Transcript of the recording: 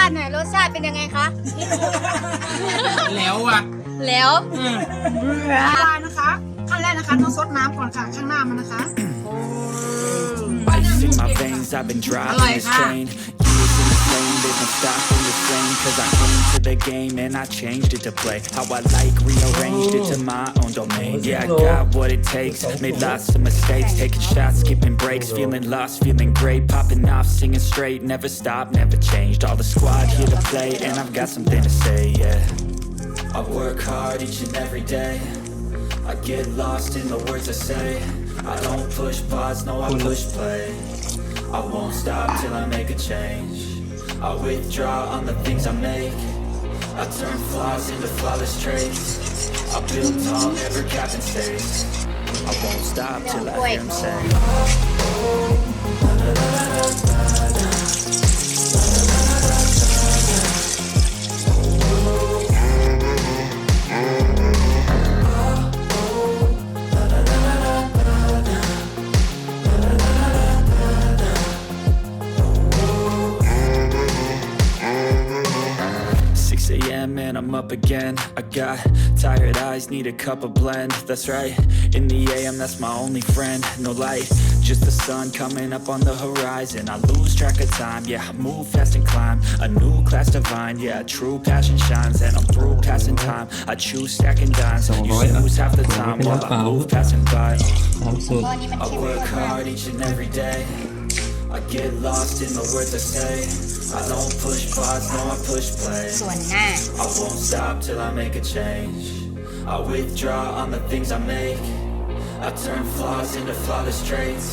ติหน่อยรสชาติเป็นยังไงคะ แล้วอ่ะ แล้ว ละลายนะคะขั้นแรกนะคะต้องซดน้ำก่อนค่ะข้างหน้ามันนะคะ Ice in my veins, I've been driving this train. Years in the flame, there's no stopping the flame. Cause I came to the game and I changed it to play how I like, rearranged it to my own domain. Yeah, I got what it takes, made lots of mistakes, taking shots, skipping breaks, feeling lost, feeling great, popping off, singing straight, never stopped, never changed. All the squad here to play and I've got something to say, yeah. I work hard each and every day, I get lost in the words I say. I don't push pause, no I push play. I won't stop till I make a change. I withdraw on the things I make. I turn flaws into flawless traits. I build tall, never cap and stays. I won't stop till I hear him say. 6 a.m. and I'm up again. I got tired eyes, need a cup of blend. That's right, in the AM that's my only friend. No light, just the sun coming up on the horizon. I lose track of time, yeah, I move fast and climb a new class divine, yeah, true passion shines. And I'm through passing time, I choose stacking dimes. You snooze half the time while I move passing by. น้ำสุด I work hard each and every day, I get lost in the words I say. I don't push pause, no I push play. ส่วนหน้า I won't stop till I make a change. I withdraw on the things I make. I turn flaws into flawless traits.